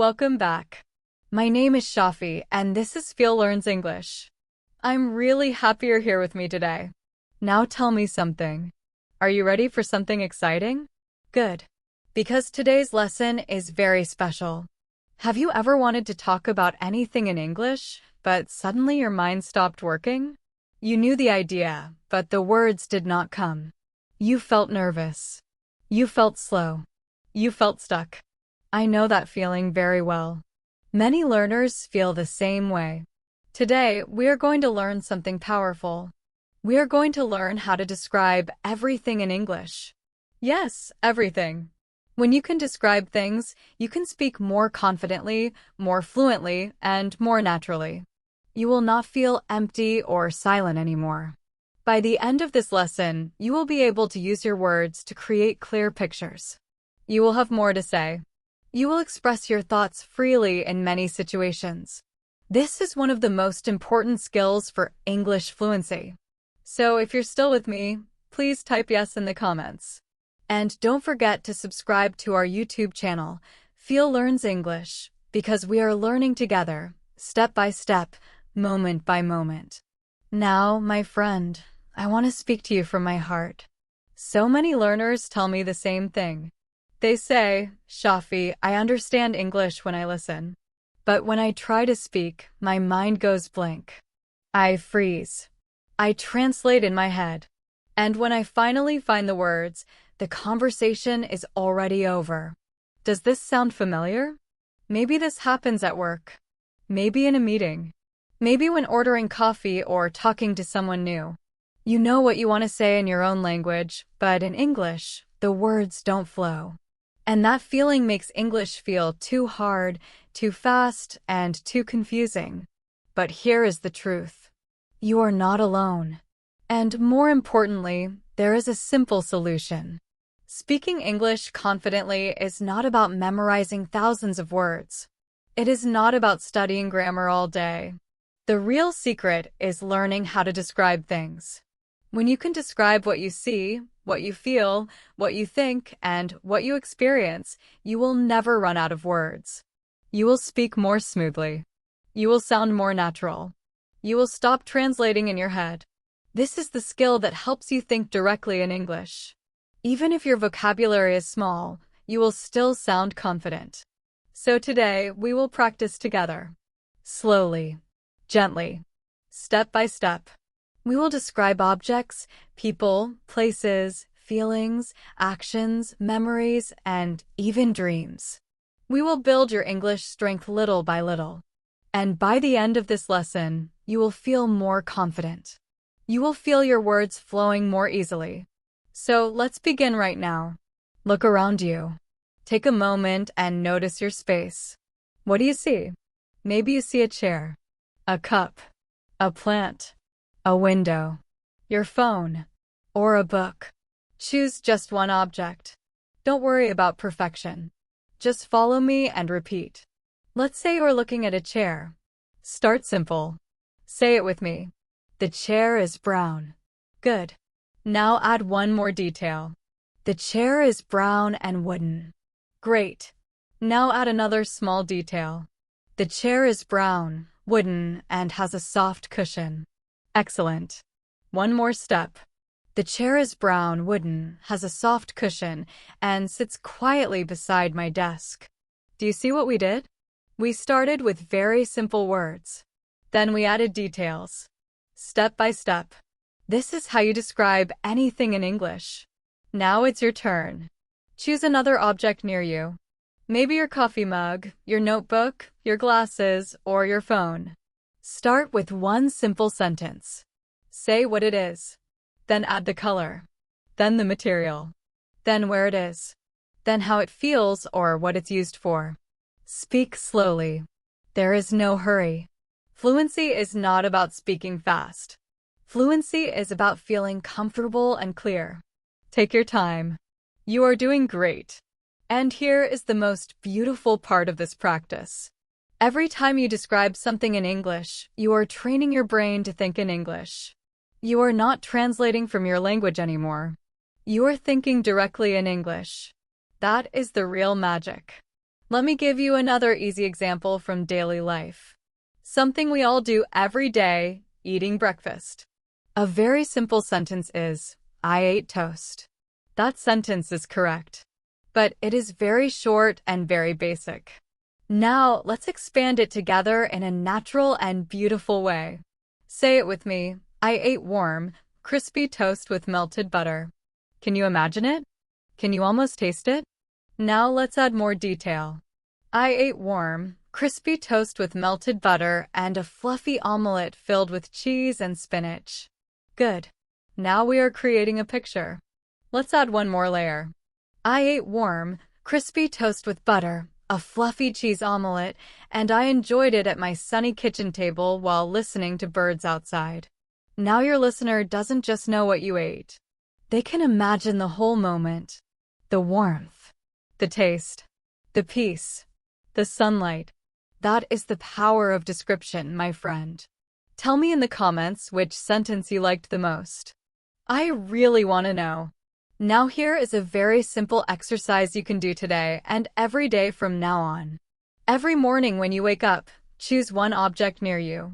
welcome back. My name is Shafi, and this is Feel Learns English. I'm really happy you're here with me today. Now tell me something. Are you ready for something exciting? Good. Because today's lesson is very special. Have you ever wanted to talk about anything in English, but suddenly your mind stopped working? You knew the idea, but the words did not come. You felt nervous. You felt slow. You felt stuck. I know that feeling very well. Many learners feel the same way. Today, we are going to learn something powerful. We are going to learn how to describe everything in English. Yes, everything. When you can describe things, you can speak more confidently, more fluently, and more naturally. You will not feel empty or silent anymore. By the end of this lesson, you will be able to use your words to create clear pictures. You will have more to say. You will express your thoughts freely in many situations. This is one of the most important skills for English fluency. So if you're still with me, please type yes in the comments. And don't forget to subscribe to our YouTube channel, Feel Learns English, because we are learning together, step by step, moment by moment. Now, my friend, I want to speak to you from my heart. So many learners tell me the same thing. They say, Shafi, I understand English when I listen. But when I try to speak, my mind goes blank. I freeze. I translate in my head. And when I finally find the words, the conversation is already over. Does this sound familiar? Maybe this happens at work. Maybe in a meeting. Maybe when ordering coffee or talking to someone new. You know what you want to say in your own language, but in English, the words don't flow. And that feeling makes English feel too hard, too fast, and too confusing. But here is the truth. You are not alone. And more importantly, there is a simple solution. Speaking English confidently is not about memorizing thousands of words. It is not about studying grammar all day. The real secret is learning how to describe things. When you can describe what you see, what you feel, what you think, and what you experience, you will never run out of words. You will speak more smoothly. You will sound more natural. You will stop translating in your head. This is the skill that helps you think directly in English. Even if your vocabulary is small, you will still sound confident. So today, we will practice together. Slowly, gently, step by step. We will describe objects, people, places, feelings, actions, memories, and even dreams. We will build your English strength little by little. And by the end of this lesson, you will feel more confident. You will feel your words flowing more easily. So let's begin right now. Look around you. Take a moment and notice your space. What do you see? Maybe you see a chair, a cup, a plant, a window, your phone, or a book. Choose just one object. Don't worry about perfection. Just follow me and repeat. Let's say you're looking at a chair. Start simple. Say it with me. The chair is brown. Good. Now add one more detail. The chair is brown and wooden. Great. Now add another small detail. The chair is brown, wooden, and has a soft cushion. Excellent. One more step. The chair is brown, wooden, has a soft cushion, and sits quietly beside my desk. Do you see what we did? We started with very simple words. Then we added details. Step by step. This is how you describe anything in English. Now it's your turn. Choose another object near you. Maybe your coffee mug, your notebook, your glasses, or your phone. Start with one simple sentence. Say what it is. Then add the color. Then the material. Then where it is. Then how it feels or what it's used for. Speak slowly. There is no hurry. Fluency is not about speaking fast. Fluency is about feeling comfortable and clear. Take your time. You are doing great. And here is the most beautiful part of this practice. Every time you describe something in English, you are training your brain to think in English. You are not translating from your language anymore. You are thinking directly in English. That is the real magic. Let me give you another easy example from daily life. Something we all do every day, eating breakfast. A very simple sentence is, I ate toast. That sentence is correct, but it is very short and very basic. Now, let's expand it together in a natural and beautiful way. Say it with me. I ate warm, crispy toast with melted butter. Can you imagine it? Can you almost taste it? Now let's add more detail. I ate warm, crispy toast with melted butter and a fluffy omelette filled with cheese and spinach. Good. Now we are creating a picture. Let's add one more layer. I ate warm, crispy toast with butter, a fluffy cheese omelette, and I enjoyed it at my sunny kitchen table while listening to birds outside. Now your listener doesn't just know what you ate. They can imagine the whole moment. The warmth, the taste, the peace, the sunlight. That is the power of description, my friend. Tell me in the comments which sentence you liked the most. I really want to know. Now here is a very simple exercise you can do today and every day from now on. Every morning when you wake up, choose one object near you.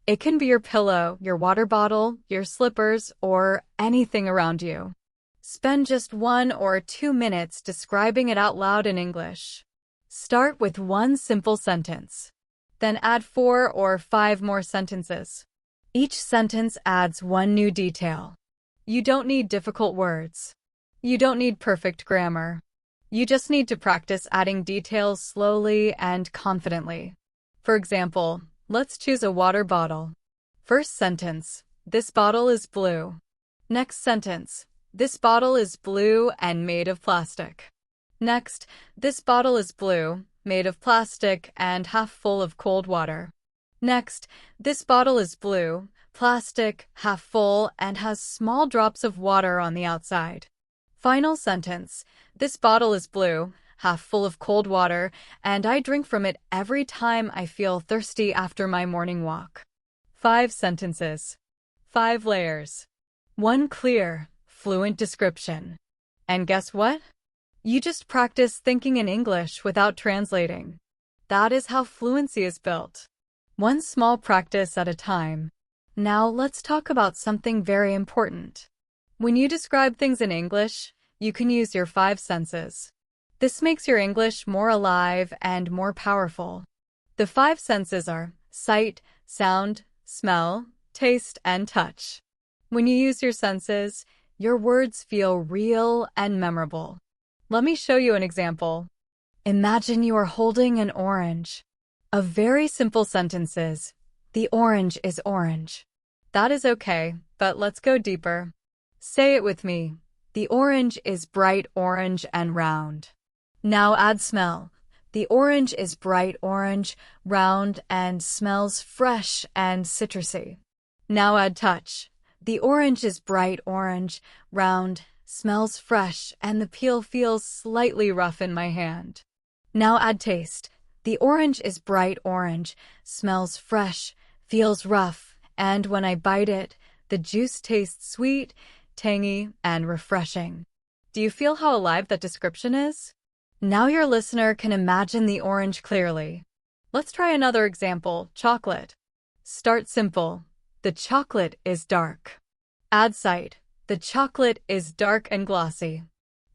It can be your pillow, your water bottle, your slippers, or anything around you. Spend just 1 or 2 minutes describing it out loud in English. Start with one simple sentence. Then add 4 or 5 more sentences. Each sentence adds one new detail. You don't need difficult words. You don't need perfect grammar. You just need to practice adding details slowly and confidently. For example, let's choose a water bottle. First sentence, this bottle is blue. Next sentence, this bottle is blue and made of plastic. Next, this bottle is blue, made of plastic and half full of cold water. Next, this bottle is blue, plastic, half full, and has small drops of water on the outside. Final sentence, this bottle is blue, half full of cold water, and I drink from it every time I feel thirsty after my morning walk. 5 sentences. 5 layers. 1 clear, fluent description. And guess what? You just practice thinking in English without translating. That is how fluency is built. One small practice at a time. Now let's talk about something very important. When you describe things in English, you can use your 5 senses. This makes your English more alive and more powerful. The 5 senses are sight, sound, smell, taste, and touch. When you use your senses, your words feel real and memorable. Let me show you an example. Imagine you are holding an orange. A very simple sentence is, the orange is orange. That is okay, but let's go deeper. Say it with me. The orange is bright orange and round. Now add smell. The orange is bright orange, round, and smells fresh and citrusy. Now add touch. The orange is bright orange, round, smells fresh, and the peel feels slightly rough in my hand. Now add taste. The orange is bright orange, smells fresh, feels rough, and when I bite it, the juice tastes sweet, tangy, and refreshing. Do you feel how alive that description is? Now your listener can imagine the orange clearly. Let's try another example, chocolate. Start simple. The chocolate is dark. Add sight. The chocolate is dark and glossy.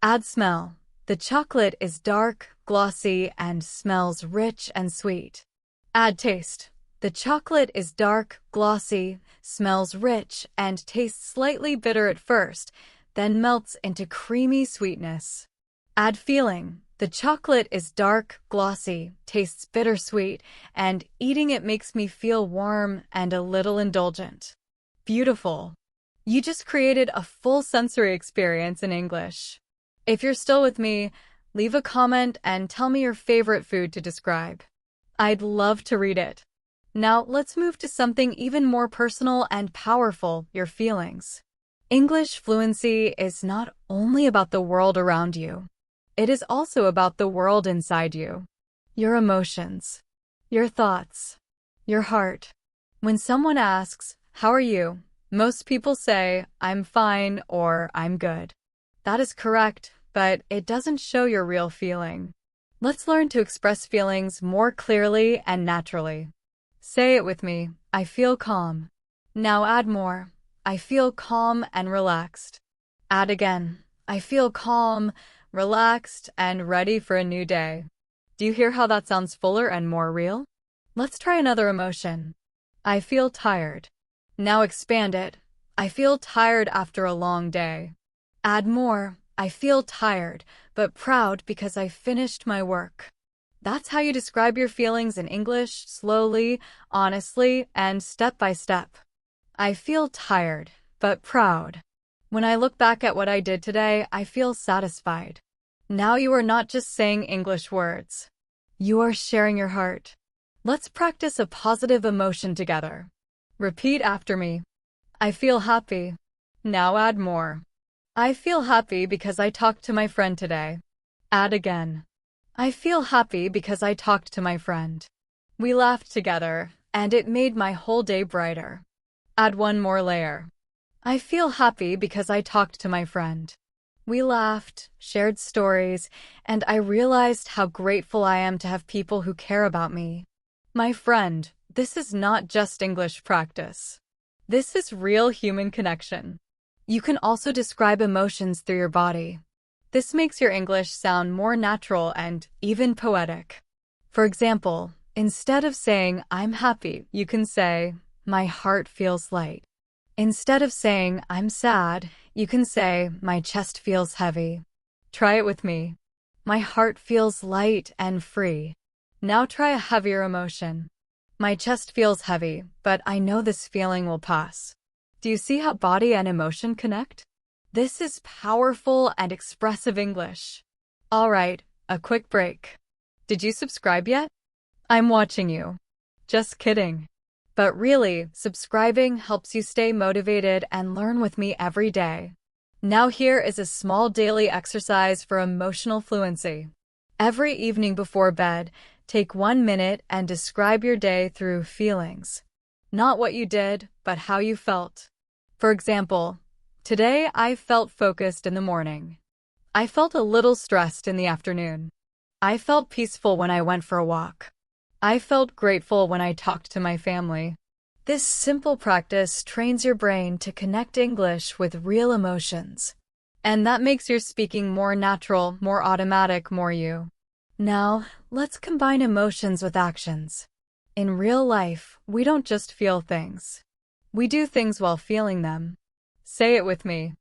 Add smell. The chocolate is dark, glossy, and smells rich and sweet. Add taste. The chocolate is dark, glossy, smells rich, and tastes slightly bitter at first, then melts into creamy sweetness. Add feeling. The chocolate is dark, glossy, tastes bittersweet, and eating it makes me feel warm and a little indulgent. Beautiful. You just created a full sensory experience in English. If you're still with me, leave a comment and tell me your favorite food to describe. I'd love to read it. Now let's move to something even more personal and powerful, your feelings. English fluency is not only about the world around you. It is also about the world inside you. Your emotions, your thoughts, your heart. When someone asks, "How are you?" most people say, "I'm fine" or "I'm good." That is correct, but it doesn't show your real feeling. Let's learn to express feelings more clearly and naturally. Say it with me. I feel calm. Now add more. I feel calm and relaxed. Add again. I feel calm, relaxed, and ready for a new day. Do you hear how that sounds fuller and more real? Let's try another emotion. I feel tired. Now expand it. I feel tired after a long day. Add more. I feel tired, but proud because I finished my work. That's how you describe your feelings in English, slowly, honestly, and step by step. I feel tired, but proud. When I look back at what I did today, I feel satisfied. Now you are not just saying English words. You are sharing your heart. Let's practice a positive emotion together. Repeat after me. I feel happy. Now add more. I feel happy because I talked to my friend today. Add again. I feel happy because I talked to my friend. We laughed together, and it made my whole day brighter. Add one more layer. I feel happy because I talked to my friend. We laughed, shared stories, and I realized how grateful I am to have people who care about me. My friend, this is not just English practice. This is real human connection. You can also describe emotions through your body. This makes your English sound more natural and even poetic. For example, instead of saying, I'm happy, you can say, my heart feels light. Instead of saying, I'm sad, you can say, my chest feels heavy. Try it with me. My heart feels light and free. Now try a heavier emotion. My chest feels heavy, but I know this feeling will pass. Do you see how body and emotion connect? This is powerful and expressive English. All right, a quick break. Did you subscribe yet? I'm watching you. Just kidding. But really, subscribing helps you stay motivated and learn with me every day. Now here is a small daily exercise for emotional fluency. Every evening before bed, take 1 minute and describe your day through feelings. Not what you did, but how you felt. For example, today I felt focused in the morning. I felt a little stressed in the afternoon. I felt peaceful when I went for a walk. I felt grateful when I talked to my family. This simple practice trains your brain to connect English with real emotions. And that makes your speaking more natural, more automatic, more you. Now, let's combine emotions with actions. In real life, we don't just feel things. We do things while feeling them. Say it with me.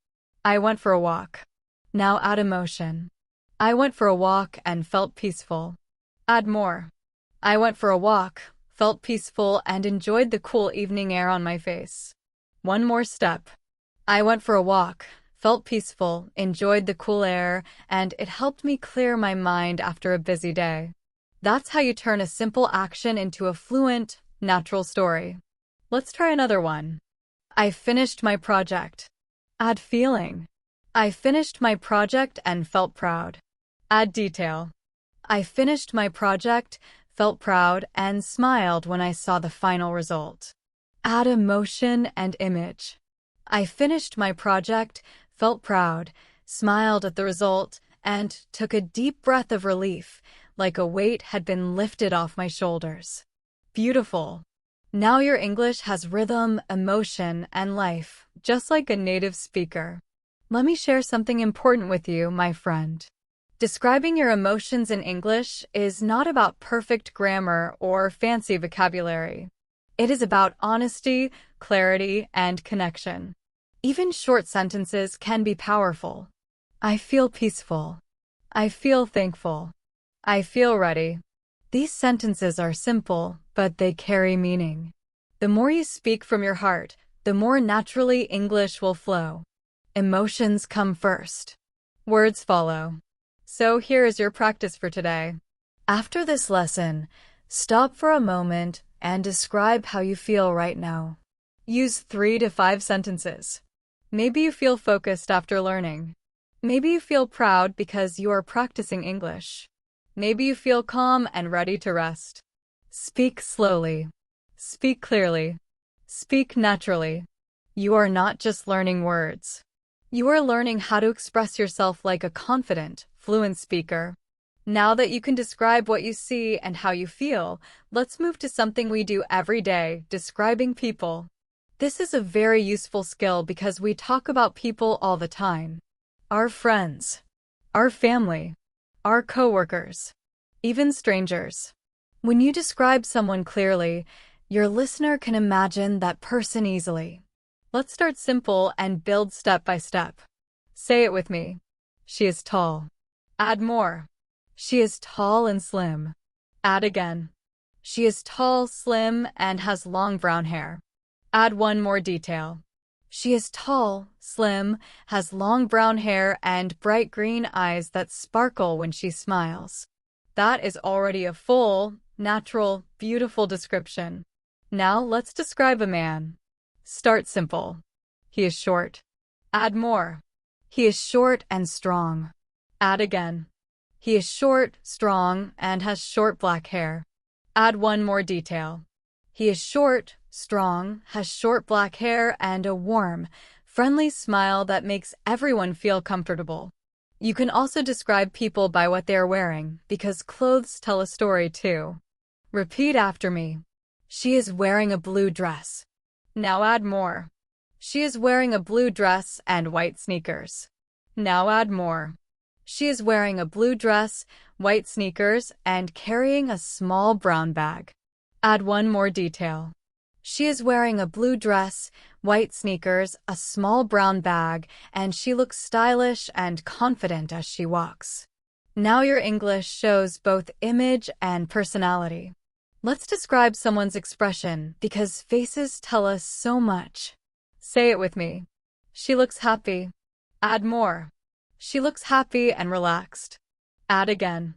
I went for a walk. Now add emotion. I went for a walk and felt peaceful. Add more. I went for a walk, felt peaceful, and enjoyed the cool evening air on my face. One more step. I went for a walk, felt peaceful, enjoyed the cool air, and it helped me clear my mind after a busy day. That's how you turn a simple action into a fluent, natural story. Let's try another one. I finished my project. Add feeling. I finished my project and felt proud. Add detail. I finished my project, felt proud, and smiled when I saw the final result. Add emotion and image. I finished my project, felt proud, smiled at the result, and took a deep breath of relief, like a weight had been lifted off my shoulders. Beautiful. Now your English has rhythm, emotion, and life, just like a native speaker. Let me share something important with you, my friend. Describing your emotions in English is not about perfect grammar or fancy vocabulary. It is about honesty, clarity, and connection. Even short sentences can be powerful. I feel peaceful. I feel thankful. I feel ready. These sentences are simple, but they carry meaning. The more you speak from your heart, the more naturally English will flow. Emotions come first. Words follow. So here is your practice for today. After this lesson, stop for a moment and describe how you feel right now. Use 3 to 5 sentences. Maybe you feel focused after learning. Maybe you feel proud because you are practicing English. Maybe you feel calm and ready to rest. Speak slowly. Speak clearly. Speak naturally. You are not just learning words. You are learning how to express yourself like a confident, fluent speaker. Now that you can describe what you see and how you feel, let's move to something we do every day, describing people. This is a very useful skill because we talk about people all the time. Our friends, our family, our coworkers, even strangers. When you describe someone clearly, your listener can imagine that person easily. Let's start simple and build step by step. Say it with me. She is tall. Add more. She is tall and slim. Add again. She is tall, slim, and has long brown hair. Add one more detail. She is tall, slim, has long brown hair, and bright green eyes that sparkle when she smiles. That is already a full, natural, beautiful description. Now let's describe a man. Start simple. He is short. Add more. He is short and strong. Add again. He is short, strong, and has short black hair. Add one more detail. He is short, strong, has short black hair, and a warm, friendly smile that makes everyone feel comfortable. You can also describe people by what they are wearing, because clothes tell a story too. Repeat after me. She is wearing a blue dress. Now add more. She is wearing a blue dress and white sneakers. Now add more. She is wearing a blue dress, white sneakers, and carrying a small brown bag. Add one more detail. She is wearing a blue dress, white sneakers, a small brown bag, and she looks stylish and confident as she walks. Now your English shows both image and personality. Let's describe someone's expression because faces tell us so much. Say it with me. She looks happy. Add more. She looks happy and relaxed. Add again.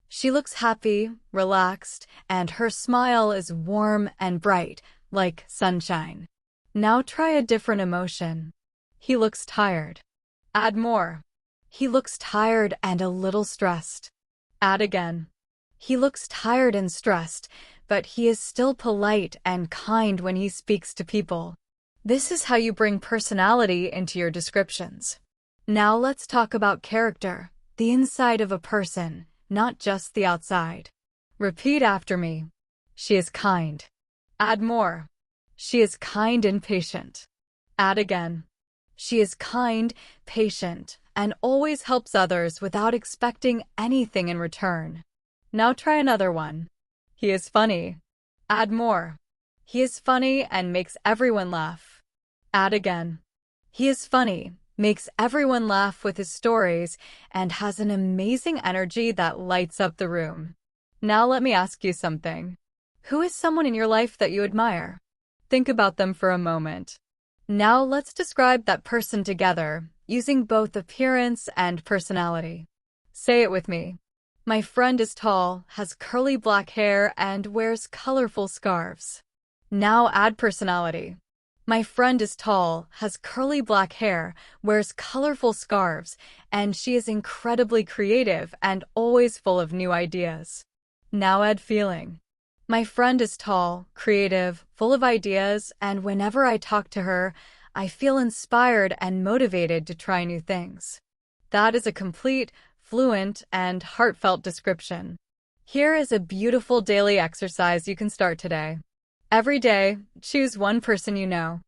She looks happy, relaxed, and her smile is warm and bright, like sunshine. Now try a different emotion. He looks tired. Add more. He looks tired and a little stressed. Add again. He looks tired and stressed, but he is still polite and kind when he speaks to people. This is how you bring personality into your descriptions. Now let's talk about character, the inside of a person, not just the outside. Repeat after me. She is kind. Add more. She is kind and patient. Add again. She is kind, patient, and always helps others without expecting anything in return. Now try another one. He is funny. Add more. He is funny and makes everyone laugh. Add again. He is funny, makes everyone laugh with his stories, and has an amazing energy that lights up the room. Now let me ask you something. Who is someone in your life that you admire? Think about them for a moment. Now let's describe that person together, using both appearance and personality. Say it with me. My friend is tall, has curly black hair, and wears colorful scarves. Now add personality. My friend is tall, has curly black hair, wears colorful scarves, and she is incredibly creative and always full of new ideas. Now add feeling. My friend is tall, creative, full of ideas, and whenever I talk to her, I feel inspired and motivated to try new things. That is a complete, fluent, and heartfelt description. Here is a beautiful daily exercise you can start today. Every day, choose one person you know.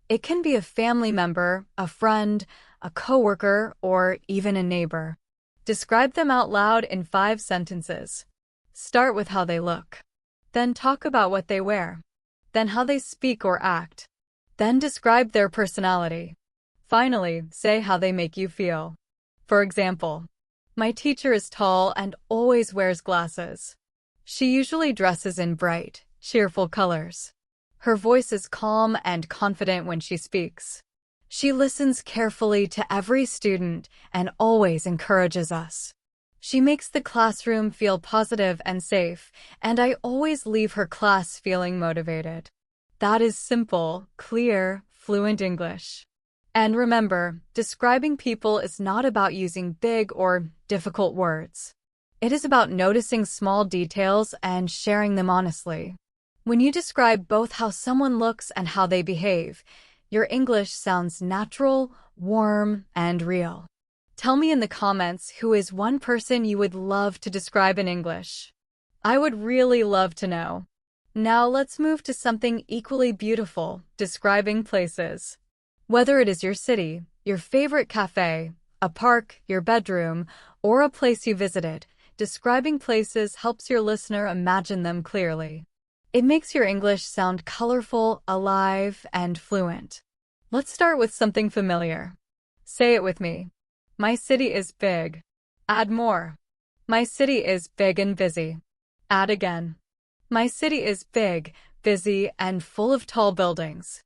It can be a family member, a friend, a coworker, or even a neighbor. Describe them out loud in 5 sentences. Start with how they look. Then talk about what they wear. Then how they speak or act. Then describe their personality. Finally, say how they make you feel. For example, my teacher is tall and always wears glasses. She usually dresses in bright, cheerful colors. Her voice is calm and confident when she speaks. She listens carefully to every student and always encourages us. She makes the classroom feel positive and safe, and I always leave her class feeling motivated. That is simple, clear, fluent English. And remember, describing people is not about using big or difficult words. It is about noticing small details and sharing them honestly. When you describe both how someone looks and how they behave, your English sounds natural, warm, and real. Tell me in the comments who is one person you would love to describe in English. I would really love to know. Now let's move to something equally beautiful, describing places. Whether it is your city, your favorite cafe, a park, your bedroom, or a place you visited, describing places helps your listener imagine them clearly. It makes your English sound colorful, alive, and fluent. Let's start with something familiar. Say it with me. My city is big. Add more. My city is big and busy. Add again. My city is big, busy, and full of tall buildings.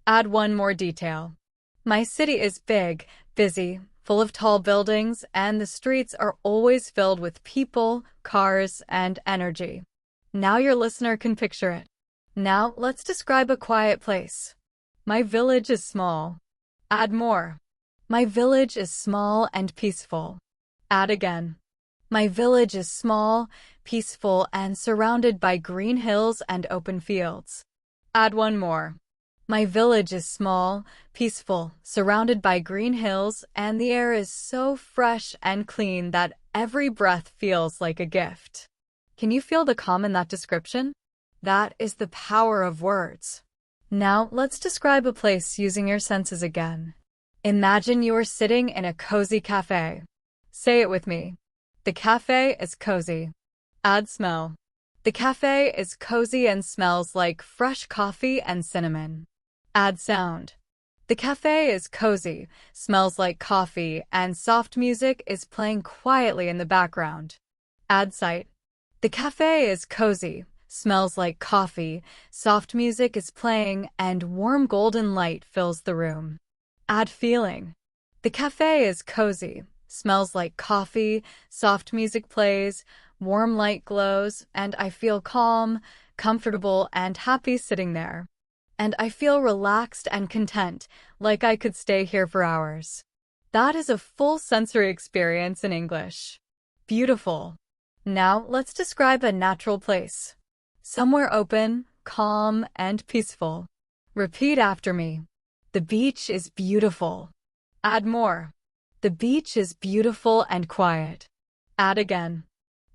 Add one more detail. My city is big, busy, full of tall buildings, and the streets are always filled with people, cars, and energy. Now your listener can picture it. Now let's describe a quiet place. My village is small. Add more. My village is small and peaceful. Add again. My village is small, peaceful, and surrounded by green hills and open fields. Add one more. My village is small, peaceful, surrounded by green hills, and the air is so fresh and clean that every breath feels like a gift. Can you feel the calm in that description? That is the power of words. Now let's describe a place using your senses again. Imagine you are sitting in a cozy cafe. Say it with me. The cafe is cozy. Add smell. The cafe is cozy and smells like fresh coffee and cinnamon. Add sound. The cafe is cozy, smells like coffee, and soft music is playing quietly in the background. Add sight. The cafe is cozy, smells like coffee, soft music is playing, and warm golden light fills the room. Add feeling. The cafe is cozy, smells like coffee, soft music plays, warm light glows, and I feel calm, comfortable, and happy sitting there. And I feel relaxed and content, like I could stay here for hours. That is a full sensory experience in English. Beautiful. Now let's describe a natural place. Somewhere open, calm, and peaceful. Repeat after me. The beach is beautiful. Add more. The beach is beautiful and quiet. Add again.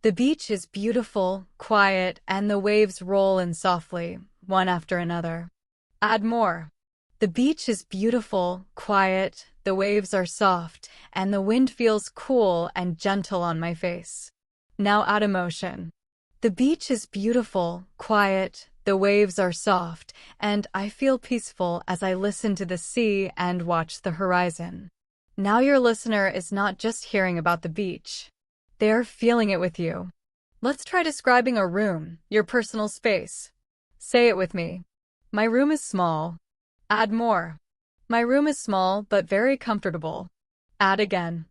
The beach is beautiful, quiet, and the waves roll in softly, one after another. Add more. The beach is beautiful, quiet, the waves are soft, and the wind feels cool and gentle on my face. Now add emotion. The beach is beautiful, quiet, the waves are soft, and I feel peaceful as I listen to the sea and watch the horizon. Now your listener is not just hearing about the beach. They're feeling it with you. Let's try describing a room, your personal space. Say it with me. My room is small. Add more. My room is small but very comfortable. Add again.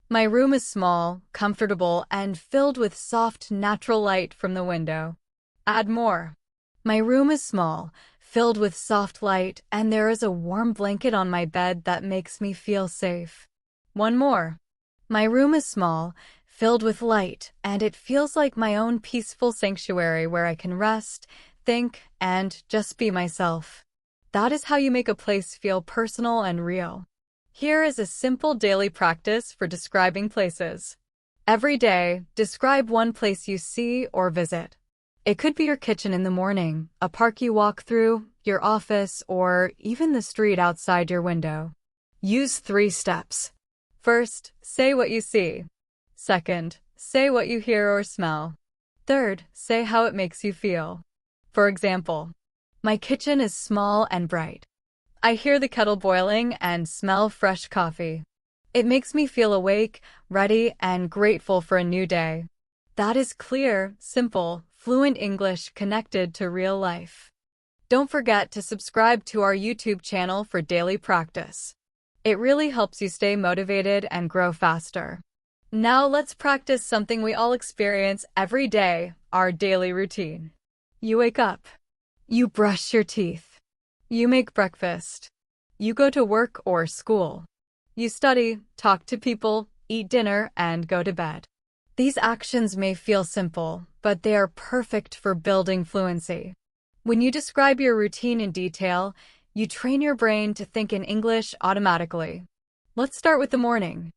My room is small, comfortable, and filled with soft, natural light from the window. Add more. My room is small, filled with soft light, and there is a warm blanket on my bed that makes me feel safe. One more. My room is small, filled with light, and it feels like my own peaceful sanctuary where I can rest, think, and just be myself. That is how you make a place feel personal and real. Here is a simple daily practice for describing places. Every day, describe one place you see or visit. It could be your kitchen in the morning, a park you walk through, your office, or even the street outside your window. Use 3 steps. First, say what you see. Second, say what you hear or smell. Third, say how it makes you feel. For example, my kitchen is small and bright. I hear the kettle boiling and smell fresh coffee. It makes me feel awake, ready, and grateful for a new day. That is clear, simple, fluent English connected to real life. Don't forget to subscribe to our YouTube channel for daily practice. It really helps you stay motivated and grow faster. Now let's practice something we all experience every day, our daily routine. You wake up. You brush your teeth. You make breakfast. You go to work or school. You study, talk to people, eat dinner, and go to bed. These actions may feel simple, but they are perfect for building fluency. When you describe your routine in detail, you train your brain to think in English automatically. Let's start with the morning.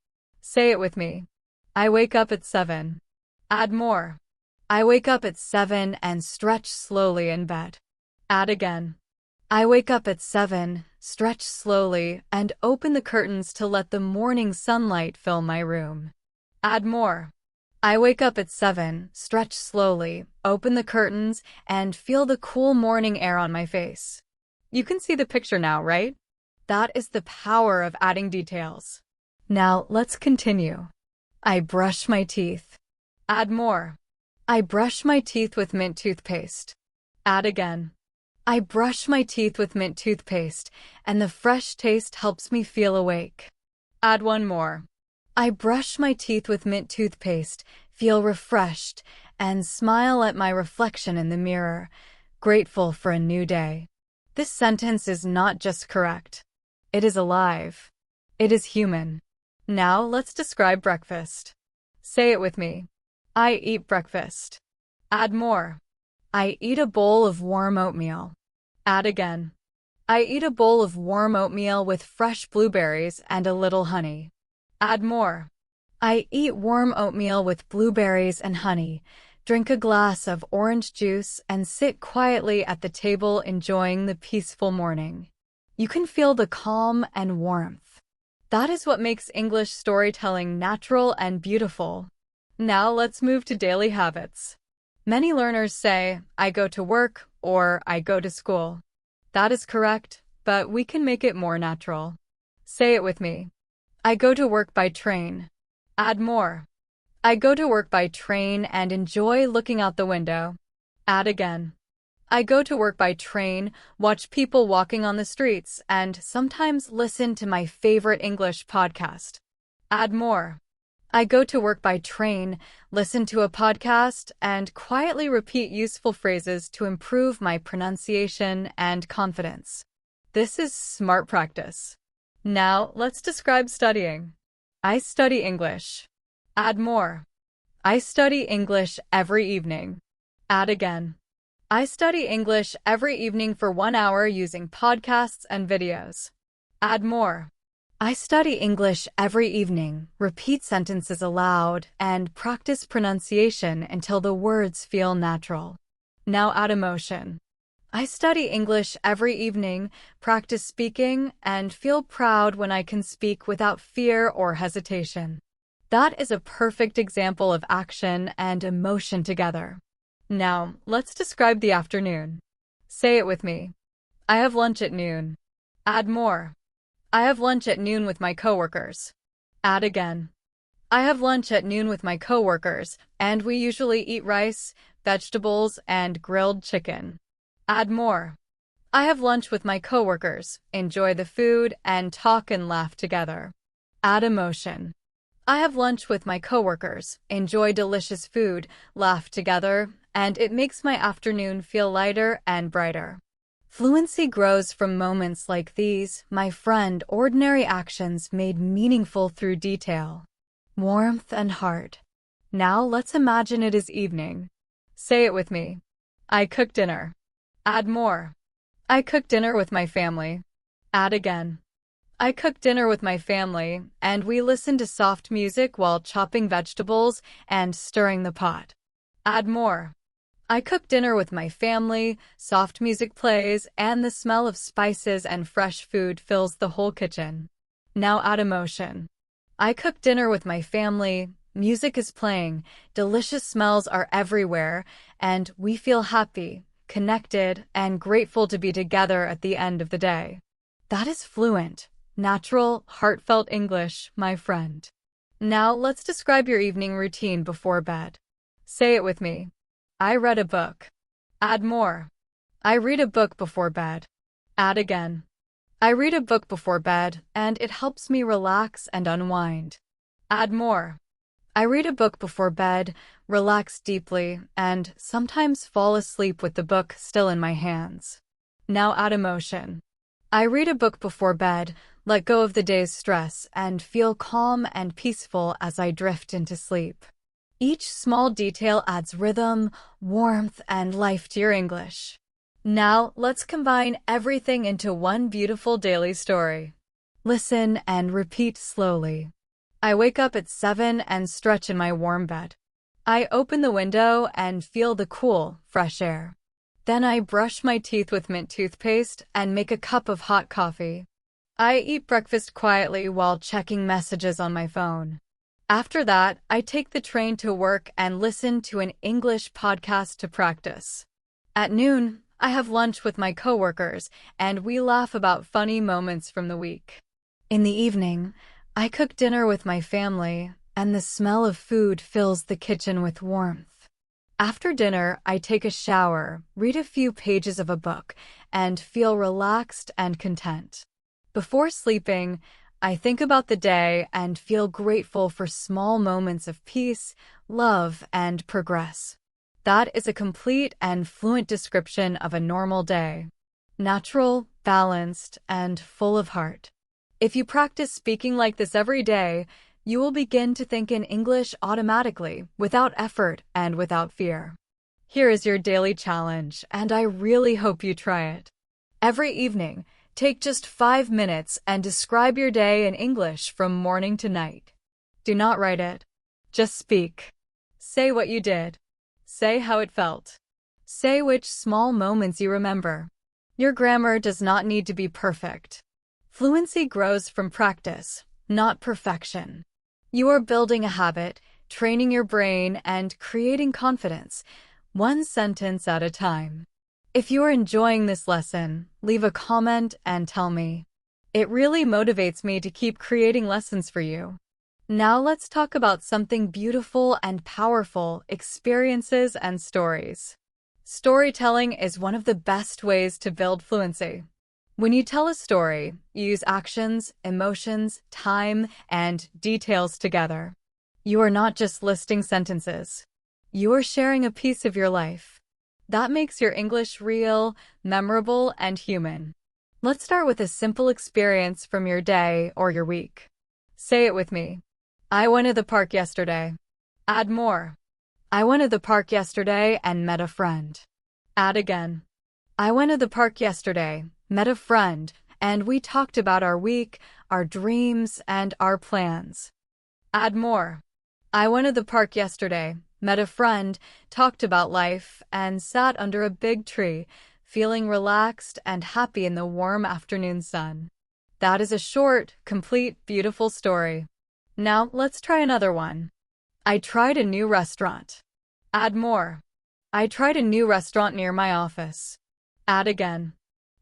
Say it with me. I wake up at 7. Add more. I wake up at 7 and stretch slowly in bed. Add again. I wake up at 7, stretch slowly, and open the curtains to let the morning sunlight fill my room. Add more. I wake up at 7, stretch slowly, open the curtains, and feel the cool morning air on my face. You can see the picture now, right? That is the power of adding details. Now, let's continue. I brush my teeth. Add more. I brush my teeth with mint toothpaste. Add again. I brush my teeth with mint toothpaste, and the fresh taste helps me feel awake. Add one more. I brush my teeth with mint toothpaste, feel refreshed, and smile at my reflection in the mirror, grateful for a new day. This sentence is not just correct. It is alive. It is human. Now let's describe breakfast. Say it with me. I eat breakfast. Add more. I eat a bowl of warm oatmeal. Add again. I eat a bowl of warm oatmeal with fresh blueberries and a little honey. Add more. I eat warm oatmeal with blueberries and honey, drink a glass of orange juice, and sit quietly at the table enjoying the peaceful morning. You can feel the calm and warmth. That is what makes English storytelling natural and beautiful. Now let's move to daily habits. Many learners say, I go to work or I go to school. That is correct, but we can make it more natural. Say it with me. I go to work by train. Add more. I go to work by train and enjoy looking out the window. Add again. I go to work by train, watch people walking on the streets, and sometimes listen to my favorite English podcast. Add more. I go to work by train, listen to a podcast, and quietly repeat useful phrases to improve my pronunciation and confidence. This is smart practice. Now, let's describe studying. I study English. Add more. I study English every evening. Add again. I study English every evening for 1 hour using podcasts and videos. Add more. I study English every evening, repeat sentences aloud, and practice pronunciation until the words feel natural. Now add emotion. I study English every evening, practice speaking, and feel proud when I can speak without fear or hesitation. That is a perfect example of action and emotion together. Now, let's describe the afternoon. Say it with me. I have lunch at noon. Add more. I have lunch at noon with my coworkers. Add again. I have lunch at noon with my coworkers, and we usually eat rice, vegetables, and grilled chicken. Add more. I have lunch with my coworkers, enjoy the food, and talk and laugh together. Add emotion. I have lunch with my coworkers, enjoy delicious food, laugh together, and it makes my afternoon feel lighter and brighter. Fluency grows from moments like these, my friend, ordinary actions made meaningful through detail, warmth, and heart. Now let's imagine it is evening. Say it with me. I cook dinner. Add more. I cook dinner with my family. Add again. I cook dinner with my family, and we listen to soft music while chopping vegetables and stirring the pot. Add more. I cook dinner with my family, soft music plays, and the smell of spices and fresh food fills the whole kitchen. Now add emotion. I cook dinner with my family, music is playing, delicious smells are everywhere, and we feel happy, connected, and grateful to be together at the end of the day. That is fluent, natural, heartfelt English, my friend. Now let's describe your evening routine before bed. Say it with me. I read a book. Add more. I read a book before bed. Add again. I read a book before bed, and it helps me relax and unwind. Add more. I read a book before bed, relax deeply, and sometimes fall asleep with the book still in my hands. Now add emotion. I read a book before bed, let go of the day's stress, and feel calm and peaceful as I drift into sleep. Each small detail adds rhythm, warmth, and life to your English. Now, let's combine everything into one beautiful daily story. Listen and repeat slowly. I wake up at 7 and stretch in my warm bed. I open the window and feel the cool, fresh air. Then I brush my teeth with mint toothpaste and make a cup of hot coffee. I eat breakfast quietly while checking messages on my phone. After that, I take the train to work and listen to an English podcast to practice. At noon, I have lunch with my coworkers, and we laugh about funny moments from the week. In the evening, I cook dinner with my family, and the smell of food fills the kitchen with warmth. After dinner, I take a shower, read a few pages of a book, and feel relaxed and content. Before sleeping, I think about the day and feel grateful for small moments of peace, love, and progress. That is a complete and fluent description of a normal day. Natural, balanced, and full of heart. If you practice speaking like this every day, you will begin to think in English automatically, without effort and without fear. Here is your daily challenge, and I really hope you try it. Every evening, take just 5 minutes and describe your day in English from morning to night. Do not write it. Just speak. Say what you did. Say how it felt. Say which small moments you remember. Your grammar does not need to be perfect. Fluency grows from practice, not perfection. You are building a habit, training your brain, and creating confidence, one sentence at a time. If you are enjoying this lesson, leave a comment and tell me. It really motivates me to keep creating lessons for you. Now let's talk about something beautiful and powerful, experiences and stories. Storytelling is one of the best ways to build fluency. When you tell a story, you use actions, emotions, time, and details together. You are not just listing sentences. You are sharing a piece of your life. That makes your English real, memorable, and human. Let's start with a simple experience from your day or your week. Say it with me. I went to the park yesterday. Add more. I went to the park yesterday and met a friend. Add again. I went to the park yesterday, met a friend, and we talked about our week, our dreams, and our plans. Add more. I went to the park yesterday, met a friend, talked about life, and sat under a big tree, feeling relaxed and happy in the warm afternoon sun. That is a short, complete, beautiful story. Now, let's try another one. I tried a new restaurant. Add more. I tried a new restaurant near my office. Add again.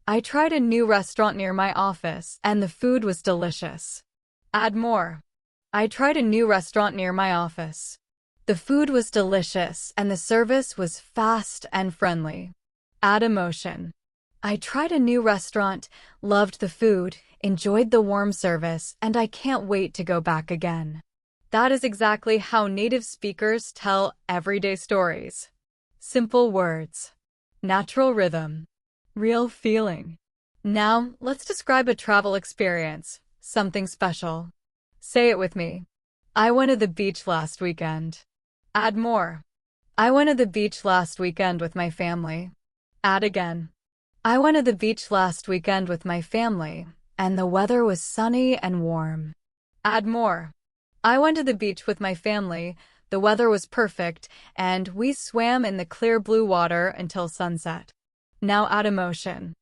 I tried a new restaurant near my office, and the food was delicious. Add more. I tried a new restaurant near my office. The food was delicious, and the service was fast and friendly. Add emotion. I tried a new restaurant, loved the food, enjoyed the warm service, and I can't wait to go back again. That is exactly how native speakers tell everyday stories. Simple words. Natural rhythm. Real feeling. Now, let's describe a travel experience, something special. Say it with me. I went to the beach last weekend. Add more. I went to the beach last weekend with my family. Add again. I went to the beach last weekend with my family, and the weather was sunny and warm. Add more. I went to the beach with my family, the weather was perfect, and we swam in the clear blue water until sunset. Now add emotion.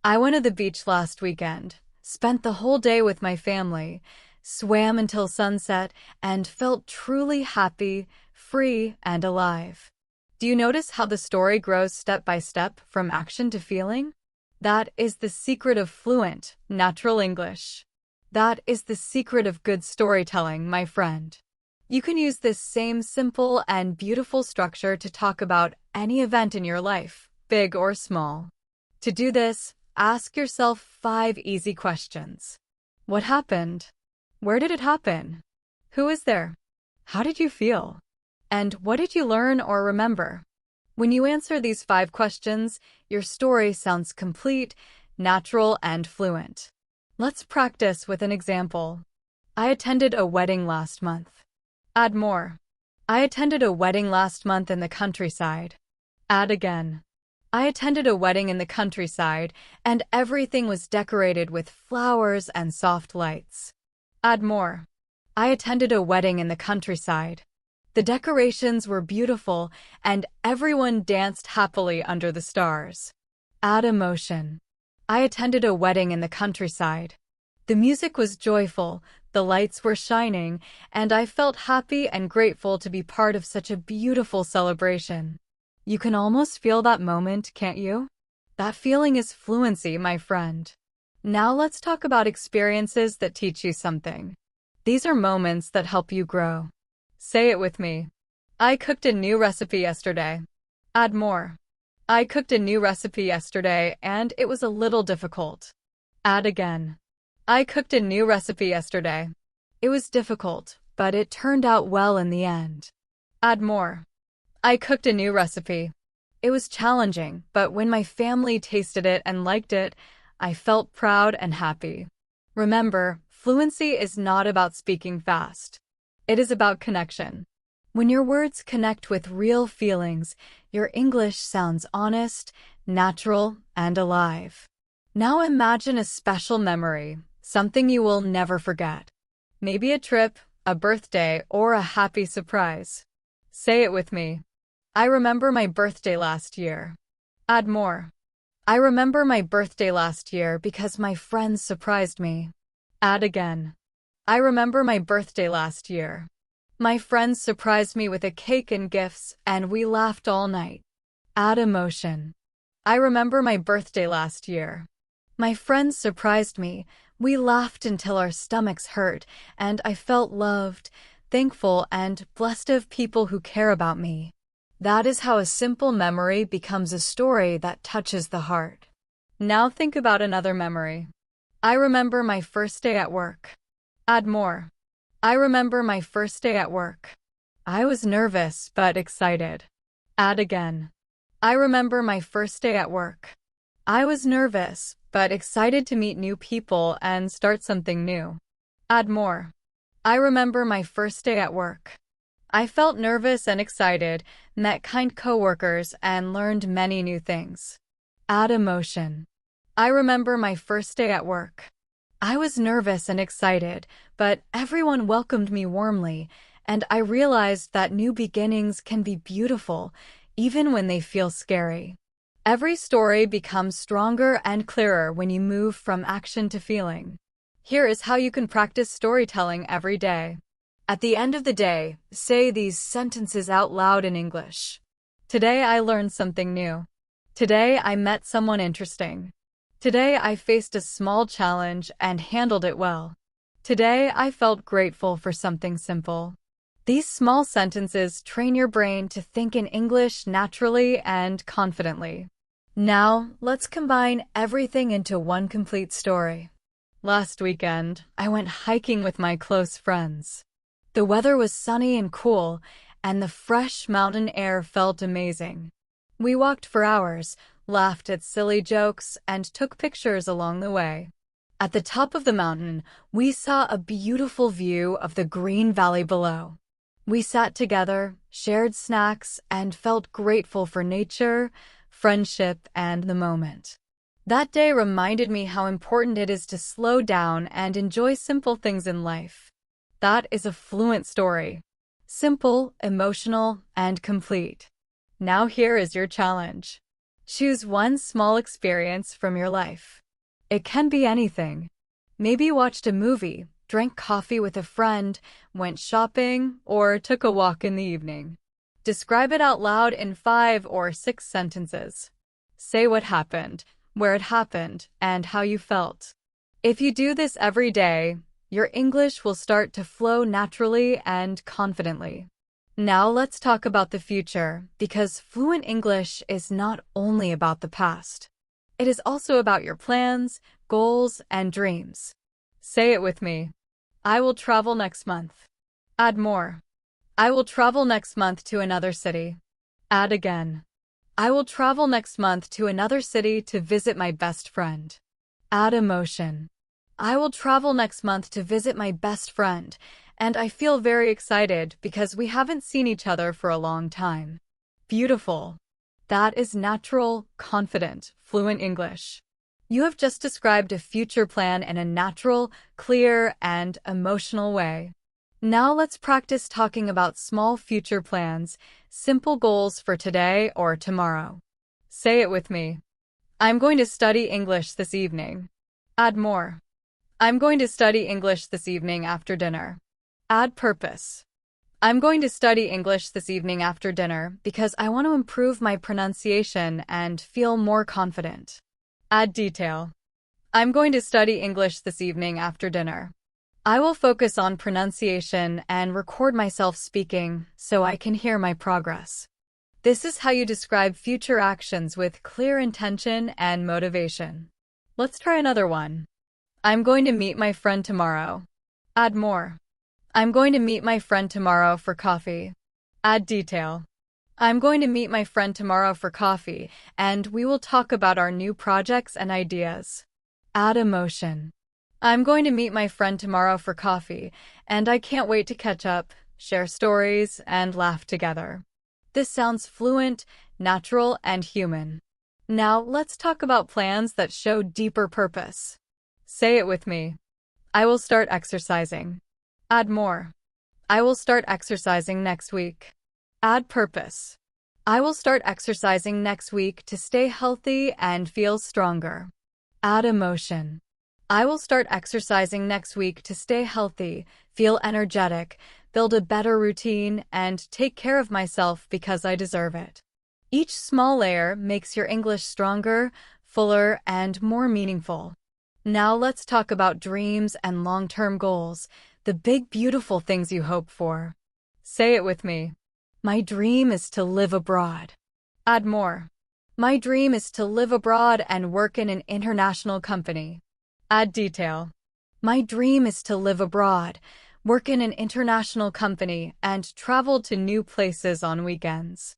I went to the beach last weekend, spent the whole day with my family, swam until sunset, and felt truly happy, free, and alive. Do you notice how the story grows step by step from action to feeling? That is the secret of fluent, natural English. That is the secret of good storytelling, my friend. You can use this same simple and beautiful structure to talk about any event in your life, big or small. To do this, ask yourself 5 easy questions. What happened? Where did it happen? Who is there? How did you feel? And what did you learn or remember? When you answer these 5 questions, your story sounds complete, natural, and fluent. Let's practice with an example. I attended a wedding last month. Add more. I attended a wedding last month in the countryside. Add again. I attended a wedding in the countryside, and everything was decorated with flowers and soft lights. Add more. I attended a wedding in the countryside. The decorations were beautiful, and everyone danced happily under the stars. Add emotion. I attended a wedding in the countryside. The music was joyful, the lights were shining, and I felt happy and grateful to be part of such a beautiful celebration. You can almost feel that moment, can't you? That feeling is fluency, my friend. Now let's talk about experiences that teach you something. These are moments that help you grow. Say it with me. I cooked a new recipe yesterday. Add more. I cooked a new recipe yesterday and it was a little difficult. Add again. I cooked a new recipe yesterday. It was difficult, but it turned out well in the end. Add more. I cooked a new recipe. It was challenging, but when my family tasted it and liked it, I felt proud and happy. Remember, fluency is not about speaking fast. It is about connection. When your words connect with real feelings, your English sounds honest, natural, and alive. Now imagine a special memory, something you will never forget. Maybe a trip, a birthday, or a happy surprise. Say it with me. I remember my birthday last year. Add more. I remember my birthday last year because my friends surprised me. Add again. I remember my birthday last year. My friends surprised me with a cake and gifts, and we laughed all night. Add emotion. I remember my birthday last year. My friends surprised me. We laughed until our stomachs hurt, and I felt loved, thankful, and blessed of people who care about me. That is how a simple memory becomes a story that touches the heart. Now think about another memory. I remember my first day at work. Add more. I remember my first day at work. I was nervous but excited. Add again. I remember my first day at work. I was nervous but excited to meet new people and start something new. Add more. I remember my first day at work. I felt nervous and excited, met kind coworkers, and learned many new things. Add emotion. I remember my first day at work. I was nervous and excited, but everyone welcomed me warmly, and I realized that new beginnings can be beautiful, even when they feel scary. Every story becomes stronger and clearer when you move from action to feeling. Here is how you can practice storytelling every day. At the end of the day, say these sentences out loud in English. Today I learned something new. Today I met someone interesting. Today I faced a small challenge and handled it well. Today I felt grateful for something simple. These small sentences train your brain to think in English naturally and confidently. Now, let's combine everything into one complete story. Last weekend, I went hiking with my close friends. The weather was sunny and cool, and the fresh mountain air felt amazing. We walked for hours, laughed at silly jokes, and took pictures along the way. At the top of the mountain, we saw a beautiful view of the green valley below. We sat together, shared snacks, and felt grateful for nature, friendship, and the moment. That day reminded me how important it is to slow down and enjoy simple things in life. That is a fluent story. Simple, emotional, and complete. Now here is your challenge. Choose one small experience from your life. It can be anything. Maybe you watched a movie, drank coffee with a friend, went shopping, or took a walk in the evening. Describe it out loud in 5 or 6 sentences. Say what happened, where it happened, and how you felt. If you do this every day, your English will start to flow naturally and confidently. Now let's talk about the future, because fluent English is not only about the past. It is also about your plans, goals, and dreams. Say it with me. I will travel next month. Add more. I will travel next month to another city. Add again. I will travel next month to another city to visit my best friend. Add emotion. I will travel next month to visit my best friend, and I feel very excited because we haven't seen each other for a long time. Beautiful. That is natural, confident, fluent English. You have just described a future plan in a natural, clear, and emotional way. Now let's practice talking about small future plans, simple goals for today or tomorrow. Say it with me. I'm going to study English this evening. Add more. I'm going to study English this evening after dinner. Add purpose. I'm going to study English this evening after dinner because I want to improve my pronunciation and feel more confident. Add detail. I'm going to study English this evening after dinner. I will focus on pronunciation and record myself speaking so I can hear my progress. This is how you describe future actions with clear intention and motivation. Let's try another one. I'm going to meet my friend tomorrow. Add more. I'm going to meet my friend tomorrow for coffee. Add detail. I'm going to meet my friend tomorrow for coffee, and we will talk about our new projects and ideas. Add emotion. I'm going to meet my friend tomorrow for coffee, and I can't wait to catch up, share stories, and laugh together. This sounds fluent, natural, and human. Now, let's talk about plans that show deeper purpose. Say it with me. I will start exercising. Add more. I will start exercising next week. Add purpose. I will start exercising next week to stay healthy and feel stronger. Add emotion. I will start exercising next week to stay healthy, feel energetic, build a better routine, and take care of myself because I deserve it. Each small layer makes your English stronger, fuller, and more meaningful. Now let's talk about dreams and long-term goals, the big, beautiful things you hope for. Say it with me. My dream is to live abroad. Add more. My dream is to live abroad and work in an international company. Add detail. My dream is to live abroad, work in an international company, and travel to new places on weekends.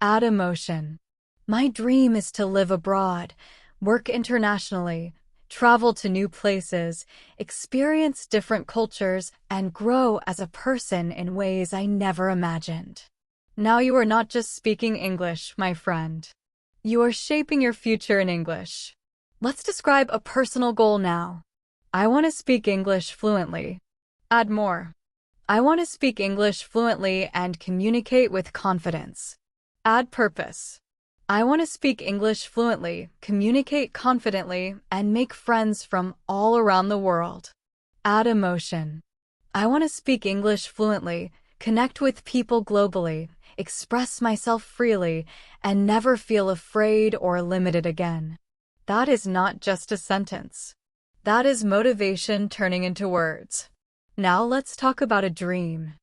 Add emotion. My dream is to live abroad, work internationally, travel to new places, experience different cultures, and grow as a person in ways I never imagined. Now you are not just speaking English, my friend. You are shaping your future in English. Let's describe a personal goal now. I want to speak English fluently. Add more. I want to speak English fluently and communicate with confidence. Add purpose. I want to speak English fluently, communicate confidently, and make friends from all around the world. Add emotion. I want to speak English fluently, connect with people globally, express myself freely, and never feel afraid or limited again. That is not just a sentence. That is motivation turning into words. Now let's talk about a dream.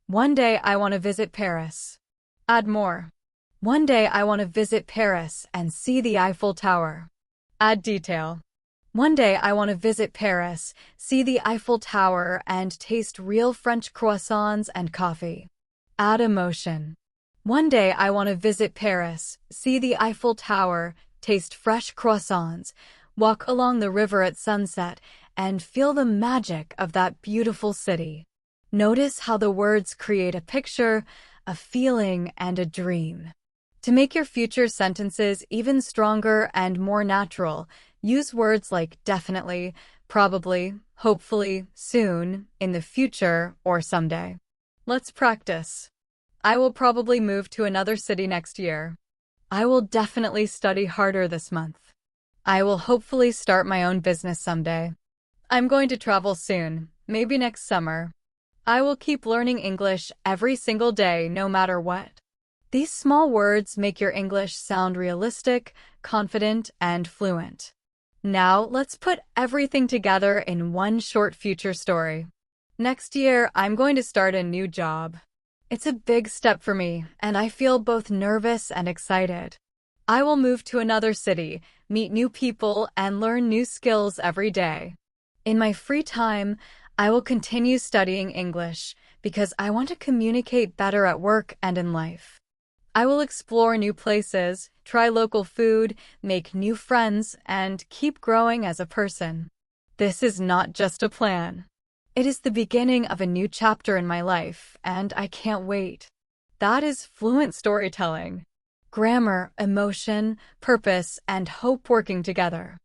One day I want to visit Paris. Add more. One day I want to visit Paris and see the Eiffel Tower. Add detail. One day I want to visit Paris, see the Eiffel Tower, and taste real French croissants and coffee. Add emotion. One day I want to visit Paris, see the Eiffel Tower, taste fresh croissants, walk along the river at sunset, and feel the magic of that beautiful city. Notice how the words create a picture, a feeling, and a dream. To make your future sentences even stronger and more natural, use words like definitely, probably, hopefully, soon, in the future, or someday. Let's practice. I will probably move to another city next year. I will definitely study harder this month. I will hopefully start my own business someday. I'm going to travel soon, maybe next summer. I will keep learning English every single day, no matter what. These small words make your English sound realistic, confident, and fluent. Now, let's put everything together in one short future story. Next year, I'm going to start a new job. It's a big step for me, and I feel both nervous and excited. I will move to another city, meet new people, and learn new skills every day. In my free time, I will continue studying English because I want to communicate better at work and in life. I will explore new places, try local food, make new friends, and keep growing as a person. This is not just a plan. It is the beginning of a new chapter in my life, and I can't wait. That is fluent storytelling. Grammar, emotion, purpose, and hope working together.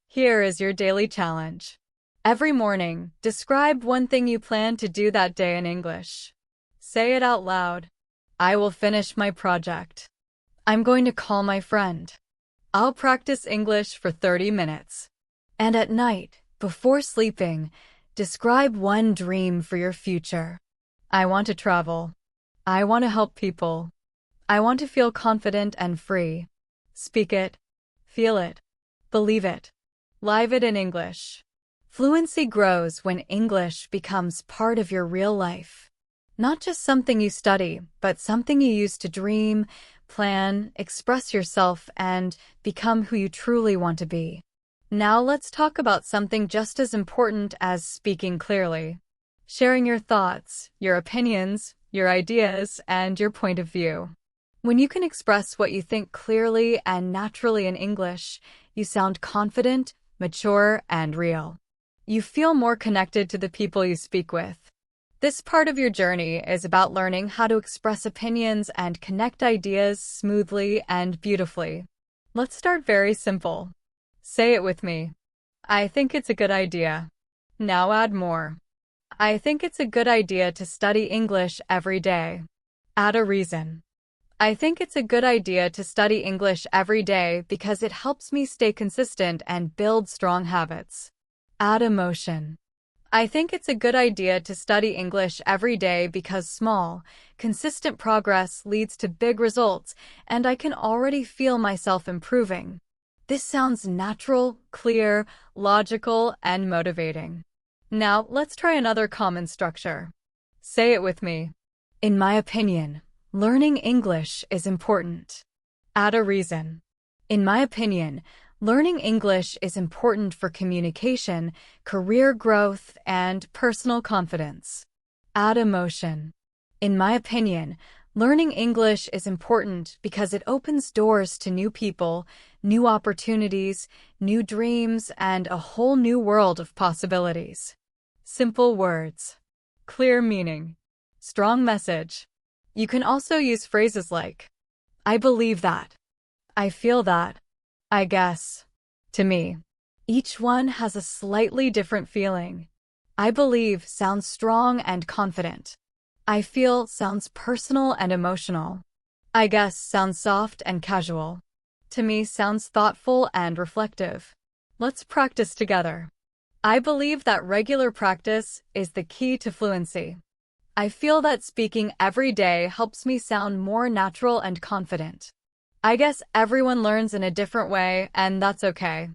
Here is your daily challenge. Every morning, describe one thing you plan to do that day in English. Say it out loud. I will finish my project. I'm going to call my friend. I'll practice English for 30 minutes. And at night, before sleeping, describe one dream for your future. I want to travel. I want to help people. I want to feel confident and free. Speak it. Feel it. Believe it. Live it in English. Fluency grows when English becomes part of your real life. Not just something you study, but something you use to dream, plan, express yourself, and become who you truly want to be. Now let's talk about something just as important as speaking clearly. Sharing your thoughts, your opinions, your ideas, and your point of view. When you can express what you think clearly and naturally in English, you sound confident, mature, and real. You feel more connected to the people you speak with. This part of your journey is about learning how to express opinions and connect ideas smoothly and beautifully. Let's start very simple. Say it with me. I think it's a good idea. Now add more. I think it's a good idea to study English every day. Add a reason. I think it's a good idea to study English every day because it helps me stay consistent and build strong habits. Add emotion. I think it's a good idea to study English every day because small, consistent progress leads to big results, and I can already feel myself improving. This sounds natural, clear, logical, and motivating. Now, let's try another common structure. Say it with me. In my opinion, learning English is important. Add a reason. In my opinion, learning English is important for communication, career growth, and personal confidence. Add emotion. In my opinion, learning English is important because it opens doors to new people, new opportunities, new dreams, and a whole new world of possibilities. Simple words. Clear meaning. Strong message. You can also use phrases like, I believe that. I feel that. I guess. To me, each one has a slightly different feeling. I believe sounds strong and confident. I feel sounds personal and emotional. I guess sounds soft and casual. To me sounds thoughtful and reflective. Let's practice together. I believe that regular practice is the key to fluency. I feel that speaking every day helps me sound more natural and confident. I guess everyone learns in a different way, and that's okay.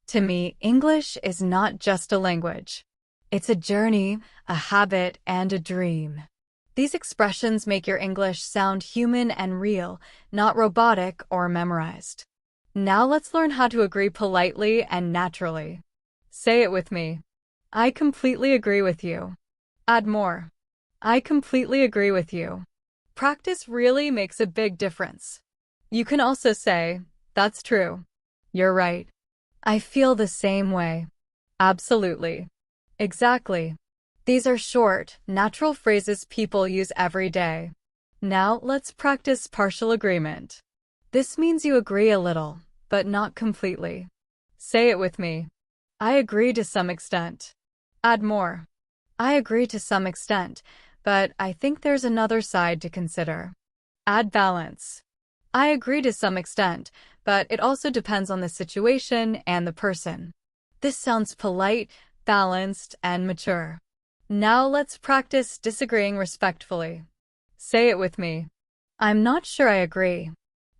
To me, English is not just a language. It's a journey, a habit, and a dream. These expressions make your English sound human and real, not robotic or memorized. Now let's learn how to agree politely and naturally. Say it with me. I completely agree with you. Add more. I completely agree with you. Practice really makes a big difference. You can also say, that's true. You're right. I feel the same way. Absolutely. Exactly. These are short, natural phrases people use every day. Now let's practice partial agreement. This means you agree a little, but not completely. Say it with me. I agree to some extent. Add more. I agree to some extent, but I think there's another side to consider. Add balance. I agree to some extent, but it also depends on the situation and the person. This sounds polite, balanced, and mature. Now let's practice disagreeing respectfully. Say it with me. I'm not sure I agree.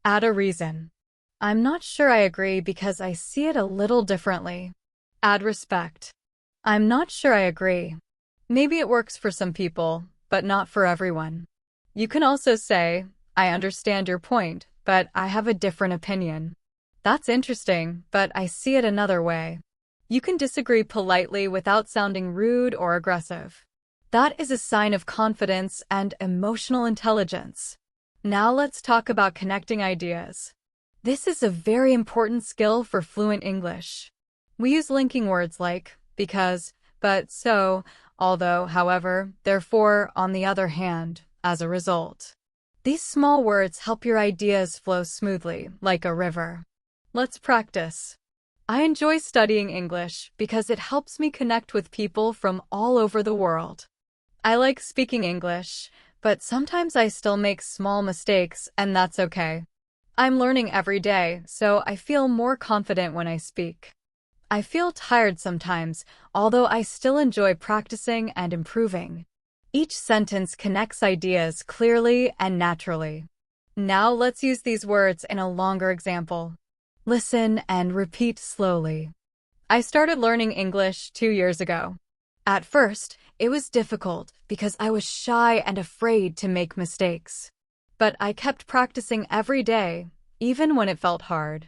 Add a reason. I'm not sure I agree because I see it a little differently. Add respect. I'm not sure I agree. Maybe it works for some people, but not for everyone. You can also say, I understand your point, but I have a different opinion. That's interesting, but I see it another way. You can disagree politely without sounding rude or aggressive. That is a sign of confidence and emotional intelligence. Now let's talk about connecting ideas. This is a very important skill for fluent English. We use linking words like because, but, so, although, however, therefore, on the other hand, as a result. These small words help your ideas flow smoothly, like a river. Let's practice. I enjoy studying English because it helps me connect with people from all over the world. I like speaking English, but sometimes I still make small mistakes, and that's okay. I'm learning every day, so I feel more confident when I speak. I feel tired sometimes, although I still enjoy practicing and improving. Each sentence connects ideas clearly and naturally. Now let's use these words in a longer example. Listen and repeat slowly. I started learning English 2 years ago. At first, it was difficult because I was shy and afraid to make mistakes. But I kept practicing every day, even when it felt hard.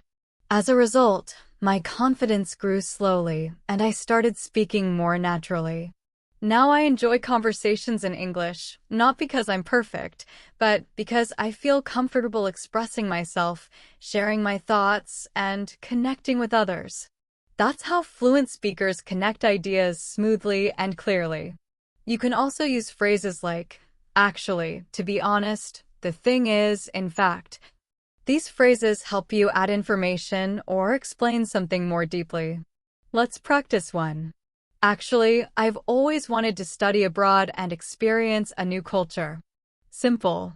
As a result, my confidence grew slowly, and I started speaking more naturally. Now I enjoy conversations in English, not because I'm perfect, but because I feel comfortable expressing myself, sharing my thoughts, and connecting with others. That's how fluent speakers connect ideas smoothly and clearly. You can also use phrases like, actually, to be honest, the thing is, in fact. These phrases help you add information or explain something more deeply. Let's practice one. Actually, I've always wanted to study abroad and experience a new culture. Simple,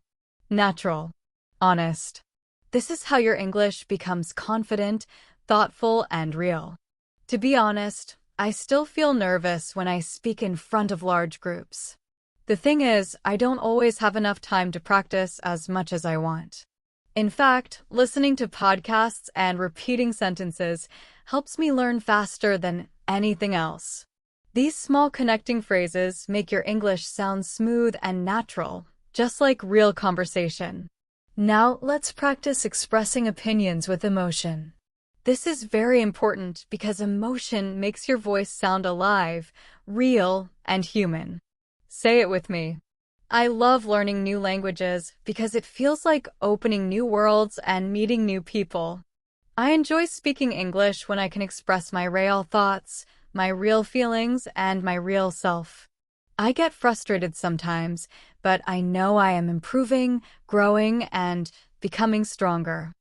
natural, honest. This is how your English becomes confident, thoughtful, and real. To be honest, I still feel nervous when I speak in front of large groups. The thing is, I don't always have enough time to practice as much as I want. In fact, listening to podcasts and repeating sentences helps me learn faster than anything else. These small connecting phrases make your English sound smooth and natural, just like real conversation. Now, let's practice expressing opinions with emotion. This is very important because emotion makes your voice sound alive, real, and human. Say it with me. I love learning new languages because it feels like opening new worlds and meeting new people. I enjoy speaking English when I can express my real thoughts, my real feelings, and my real self. I get frustrated sometimes, but I know I am improving, growing, and becoming stronger.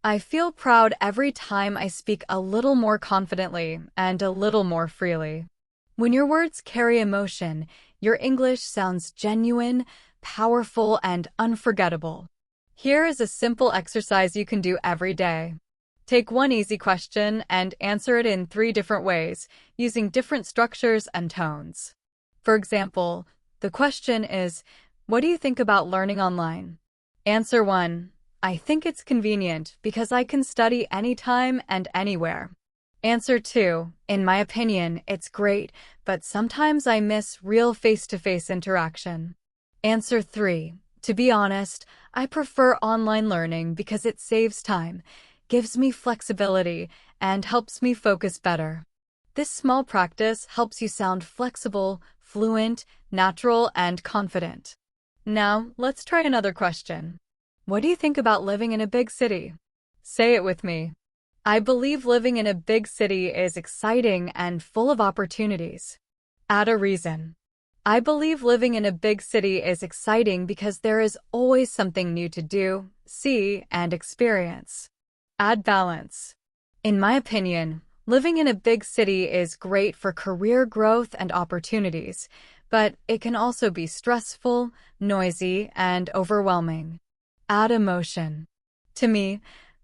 I feel proud every time I speak a little more confidently and a little more freely. When your words carry emotion, your English sounds genuine, powerful, and unforgettable. Here is a simple exercise you can do every day. Take one easy question and answer it in 3 different ways, using different structures and tones. For example, the question is, what do you think about learning online? Answer 1. I think it's convenient because I can study anytime and anywhere. Answer 2. In my opinion, it's great, but sometimes I miss real face-to-face interaction. Answer 3. To be honest, I prefer online learning because it saves time, gives me flexibility, and helps me focus better. This small practice helps you sound flexible, fluent, natural, and confident. Now, let's try another question. What do you think about living in a big city? Say it with me. I believe living in a big city is exciting and full of opportunities. Add a reason. I believe living in a big city is exciting because there is always something new to do, see, and experience. Add balance. In my opinion, living in a big city is great for career growth and opportunities, but it can also be stressful, noisy, and overwhelming. Add emotion. To me,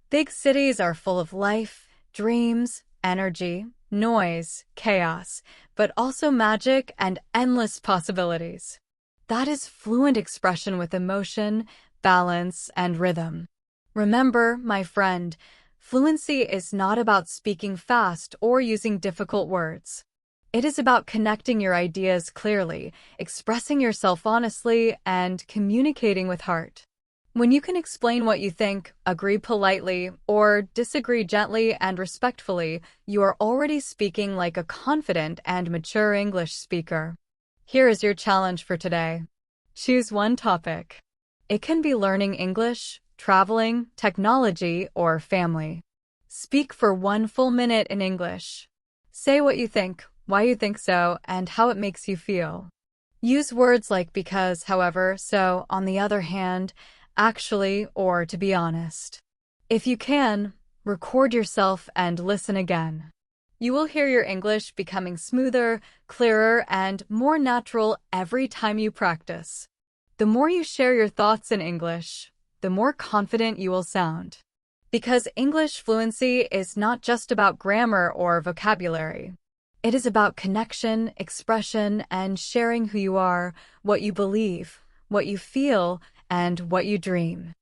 big cities are full of life, dreams, energy, noise, chaos, but also magic and endless possibilities. That is fluent expression with emotion, balance, and rhythm. Remember, my friend, fluency is not about speaking fast or using difficult words. It is about connecting your ideas clearly, expressing yourself honestly, and communicating with heart. When you can explain what you think, agree politely, or disagree gently and respectfully, you are already speaking like a confident and mature English speaker. Here is your challenge for today. Choose one topic. It can be learning English, traveling, technology, or family. Speak for 1 full minute in English. Say what you think, why you think so, and how it makes you feel. Use words like because, however, so, on the other hand, actually, or to be honest. If you can, Record yourself and listen again. You will hear your English becoming smoother, clearer, and more natural every time you practice. The more you share your thoughts in English, the more confident you will sound. Because English fluency is not just about grammar or vocabulary. It is about connection, expression, and sharing who you are, what you believe, what you feel, and what you dream.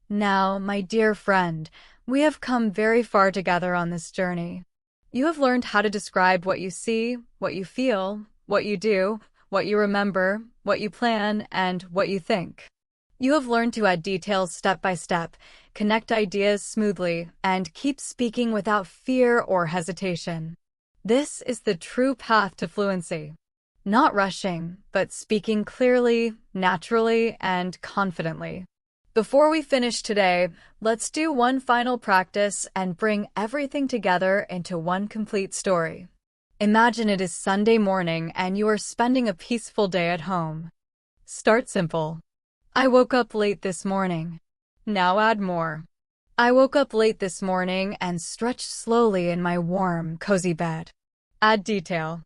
Now, my dear friend, we have come very far together on this journey. You have learned how to describe what you see, what you feel, what you do, what you remember, what you plan, and what you think. You have learned to add details step by step, connect ideas smoothly, and keep speaking without fear or hesitation. This is the true path to fluency. Not rushing, but speaking clearly, naturally, and confidently. Before we finish today, let's do one final practice and bring everything together into one complete story. Imagine it is Sunday morning and you are spending a peaceful day at home. Start simple. I woke up late this morning. Now add more. I woke up late this morning and stretched slowly in my warm, cozy bed. Add detail.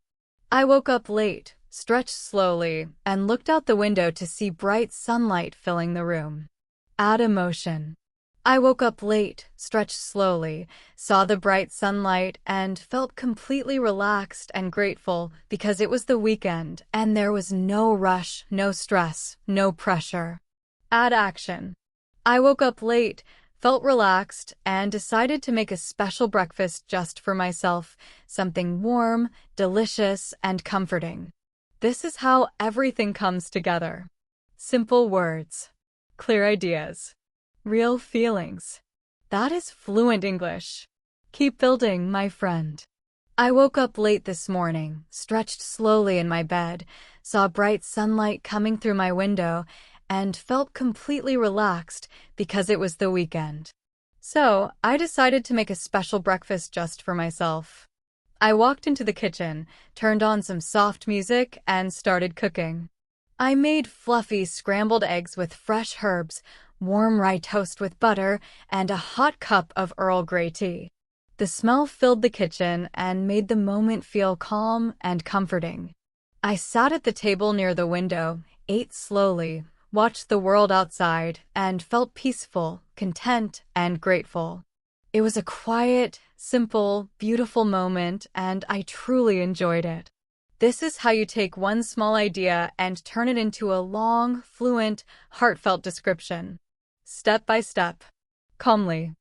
I woke up late, stretched slowly, and looked out the window to see bright sunlight filling the room. Add emotion. I woke up late, stretched slowly, saw the bright sunlight, and felt completely relaxed and grateful because it was the weekend and there was no rush, no stress, no pressure. Add action. I woke up late, felt relaxed, and decided to make a special breakfast just for myself, something warm, delicious, and comforting. This is how everything comes together. Simple words, clear ideas, real feelings. That is fluent English. Keep building, my friend. I woke up late this morning, stretched slowly in my bed, saw bright sunlight coming through my window, and felt completely relaxed because it was the weekend. So, I decided to make a special breakfast just for myself. I walked into the kitchen, turned on some soft music, and started cooking. I made fluffy scrambled eggs with fresh herbs, warm rye toast with butter, and a hot cup of Earl Grey tea. The smell filled the kitchen and made the moment feel calm and comforting. I sat at the table near the window, ate slowly, watched the world outside, and felt peaceful, content, and grateful. It was a quiet, simple, beautiful moment, and I truly enjoyed it. This is how you take one small idea and turn it into a long, fluent, heartfelt description. Step by step. Calmly.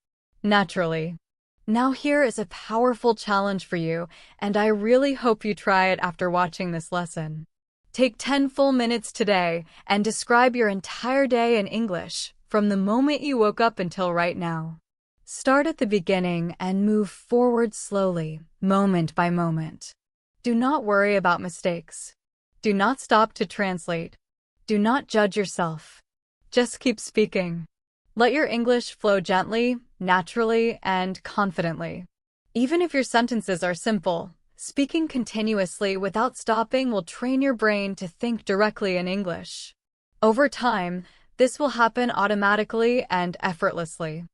Naturally. Now here is a powerful challenge for you, and I really hope you try it after watching this lesson. Take 10 full minutes today and describe your entire day in English, from the moment you woke up until right now. Start at the beginning and move forward slowly, moment by moment. Do not worry about mistakes. Do not stop to translate. Do not judge yourself. Just keep speaking. Let your English flow gently, naturally, and confidently. Even if your sentences are simple, speaking continuously without stopping will train your brain to think directly in English. Over time, this will happen automatically and effortlessly.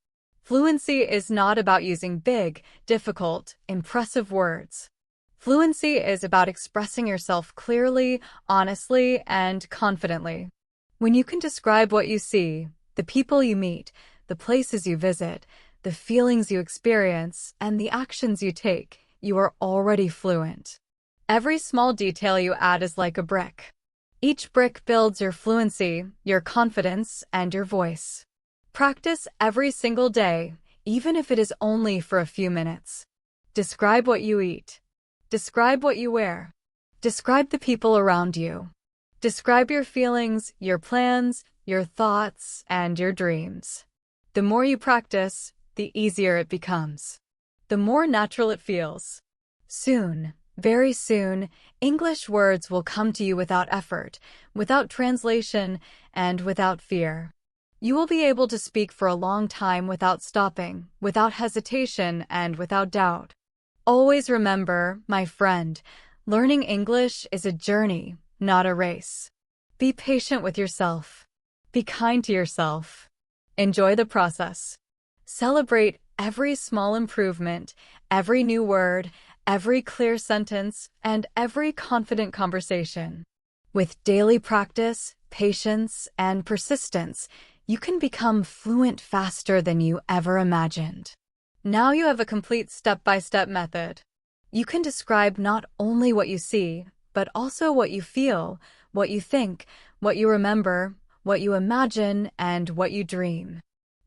Fluency is not about using big, difficult, impressive words. Fluency is about expressing yourself clearly, honestly, and confidently. When you can describe what you see, the people you meet, the places you visit, the feelings you experience, and the actions you take, you are already fluent. Every small detail you add is like a brick. Each brick builds your fluency, your confidence, and your voice. Practice every single day, even if it is only for a few minutes. Describe what you eat. Describe what you wear. Describe the people around you. Describe your feelings, your plans, your thoughts, and your dreams. The more you practice, the easier it becomes. The more natural it feels. Soon, very soon, English words will come to you without effort, without translation, and without fear. You will be able to speak for a long time without stopping, without hesitation, and without doubt. Always remember, my friend, learning English is a journey, not a race. Be patient with yourself. Be kind to yourself. Enjoy the process. Celebrate every small improvement, every new word, every clear sentence, and every confident conversation. With daily practice, patience, and persistence, you can become fluent faster than you ever imagined. Now you have a complete step-by-step method. You can describe not only what you see, but also what you feel, what you think, what you remember, what you imagine, and what you dream.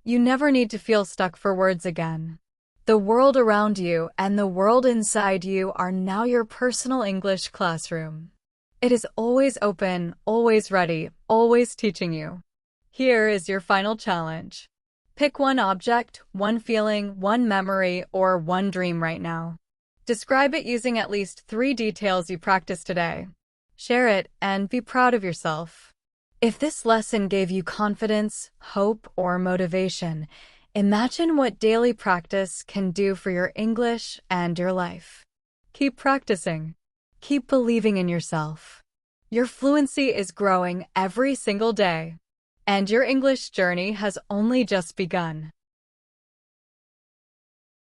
You never need to feel stuck for words again. The world around you and the world inside you are now your personal English classroom. It is always open, always ready, always teaching you. Here is your final challenge. Pick one object, one feeling, one memory, or one dream right now. Describe it using at least 3 details you practiced today. Share it and be proud of yourself. If this lesson gave you confidence, hope, or motivation, imagine what daily practice can do for your English and your life. Keep practicing. Keep believing in yourself. Your fluency is growing every single day, and your English journey has only just begun.